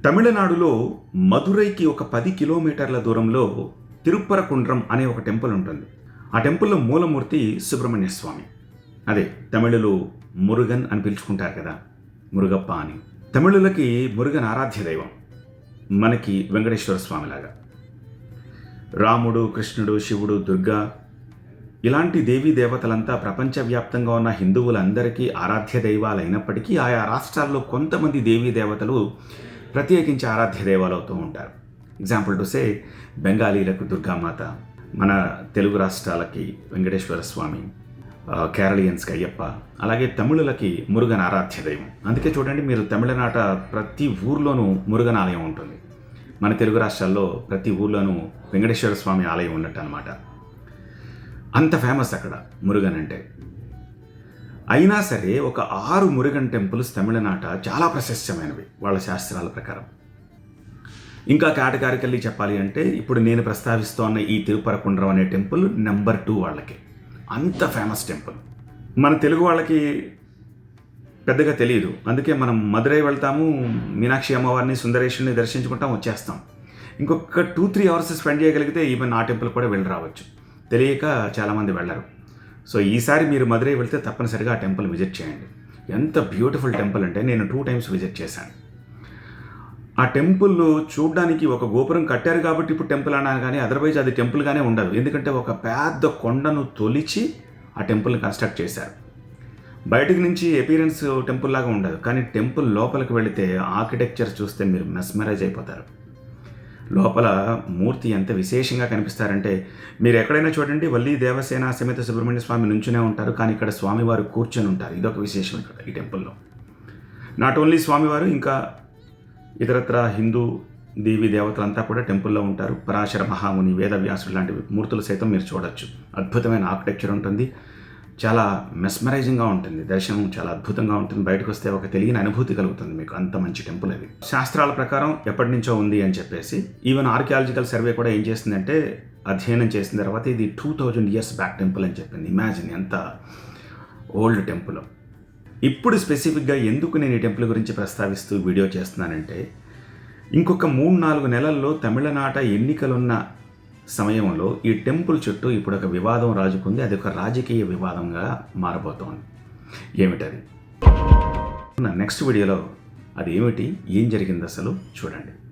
తమిళనాడులో మదురైకి ఒక 10 కిలోమీటర్ల దూరంలో తిరుప్పరకుండ్రం అనే ఒక టెంపుల్ ఉంటుంది. ఆ టెంపుల్లో మూలమూర్తి సుబ్రహ్మణ్య స్వామి. అదే తమిళులు మురుగన్ అని పిలుచుకుంటారు కదా, మురుగప్ప అని. తమిళులకి మురుగన్ ఆరాధ్య దైవం, మనకి వెంకటేశ్వర స్వామిలాగా. రాముడు, కృష్ణుడు, శివుడు, దుర్గా ఇలాంటి దేవీ దేవతలంతా ప్రపంచవ్యాప్తంగా ఉన్న హిందువులందరికీ ఆరాధ్య దైవాలైనప్పటికీ ఆయా రాష్ట్రాల్లో కొంతమంది దేవీ దేవతలు ప్రత్యేకించి ఆరాధ్య దైవాలు అవుతూ ఉంటారు. ఎగ్జాంపుల్ టు సే, బెంగాలీలకు దుర్గామాత, మన తెలుగు రాష్ట్రాలకి వెంకటేశ్వర స్వామి, కేరళియన్స్కి అయ్యప్ప, అలాగే తమిళులకి మురుగన్ ఆరాధ్య దైవం. అందుకే చూడండి, మీరు తమిళనాట ప్రతి ఊర్లోనూ మురుగన్ ఆలయం ఉంటుంది. మన తెలుగు రాష్ట్రాల్లో ప్రతి ఊర్లోనూ వెంకటేశ్వర స్వామి ఆలయం ఉన్నట్టు అనమాట. అంత ఫేమస్ అక్కడ మురుగన్ అంటే. అయినా సరే ఒక 6 మురుగన్ టెంపుల్స్ తమిళనాట చాలా ప్రశస్తమైనవి వాళ్ళ శాస్త్రాల ప్రకారం. ఇంకా కేటగారికల్లీ చెప్పాలి అంటే, ఇప్పుడు నేను ప్రస్తావిస్తోన్న ఈ తిరుపరకుండ్రం అనే టెంపుల్ నెంబర్ 2 వాళ్ళకి. అంత ఫేమస్ టెంపుల్. మన తెలుగు వాళ్ళకి పెద్దగా తెలియదు. అందుకే మనం మదురై వెళ్తాము, మీనాక్షి అమ్మవారిని, సుందరేశ్వరిని దర్శించుకుంటాం, వచ్చేస్తాం. ఇంకొక 2-3 అవర్స్ స్పెండ్ చేయగలిగితే ఈవెన్ ఆ టెంపుల్ కూడా వెళ్ళి రావచ్చు. తెలియక చాలామంది వెళ్ళరు. సో ఈసారి మీరు మదురై వెళ్తే తప్పనిసరిగా ఆ టెంపుల్ విజిట్ చేయండి. ఎంత బ్యూటిఫుల్ టెంపుల్ అంటే, నేను 2 టైమ్స్ విజిట్ చేశాను. ఆ టెంపుల్ చూడడానికి ఒక గోపురం కట్టారు కాబట్టి ఇప్పుడు టెంపుల్ అన్నారు, కానీ అదర్వైజ్ అది టెంపుల్గానే ఉండదు. ఎందుకంటే ఒక పెద్ద కొండను తొలిచి ఆ టెంపుల్ని కన్స్ట్రక్ట్ చేశారు. బయటికి నుంచి అపీరెన్స్ టెంపుల్ లాగా ఉండదు, కానీ టెంపుల్ లోపలికి వెళితే ఆర్కిటెక్చర్ చూస్తే మీరు మెస్మరైజ్ అయిపోతారు. లోపల మూర్తి ఎంత విశేషంగా కనిపిస్తారంటే, మీరు ఎక్కడైనా చూడండి, వల్లి దేవసేన సమేత సుబ్రహ్మణ్య స్వామి నుంచునే ఉంటారు, కానీ ఇక్కడ స్వామివారు కూర్చొని ఉంటారు. ఇదొక విశేషం ఇక్కడ ఈ టెంపుల్లో. నాట్ ఓన్లీ స్వామివారు, ఇంకా ఇతరత్ర హిందూ దేవీ దేవతలంతా కూడా టెంపుల్లో ఉంటారు. పరాశర మహాముని, వేదవ్యాసుడు లాంటి మూర్తులు సైతం మీరు చూడొచ్చు. అద్భుతమైన ఆర్కిటెక్చర్ ఉంటుంది, చాలా మెస్మరైజింగ్గా ఉంటుంది, దర్శనం చాలా అద్భుతంగా ఉంటుంది. బయటకు వస్తే ఒక తెలియని అనుభూతి కలుగుతుంది మీకు. అంత మంచి టెంపుల్ అది. శాస్త్రాల ప్రకారం ఎప్పటి నుంచో ఉంది అని చెప్పేసి, ఈవెన్ ఆర్కియాలజికల్ సర్వే కూడా ఏం చేసిందంటే, అధ్యయనం చేసిన తర్వాత ఇది 2000 years బ్యాక్ టెంపుల్ అని చెప్పింది. ఇమాజిన్ ఎంత ఓల్డ్ టెంపుల్. ఇప్పుడు స్పెసిఫిక్గా ఎందుకు నేను ఈ టెంపుల్ గురించి ప్రస్తావిస్తూ వీడియో చేస్తున్నానంటే, ఇంకొక 3-4 నెలల్లో తమిళనాట ఎన్నికలున్న సమయంలో ఈ టెంపుల్ చుట్టూ ఇప్పుడు ఒక వివాదం రాజుకుంది. అది ఒక రాజకీయ వివాదంగా మారబోతోంది. ఏమిటది? నెక్స్ట్ వీడియోలో అది ఏమిటి, ఏం జరిగింది అసలు చూడండి.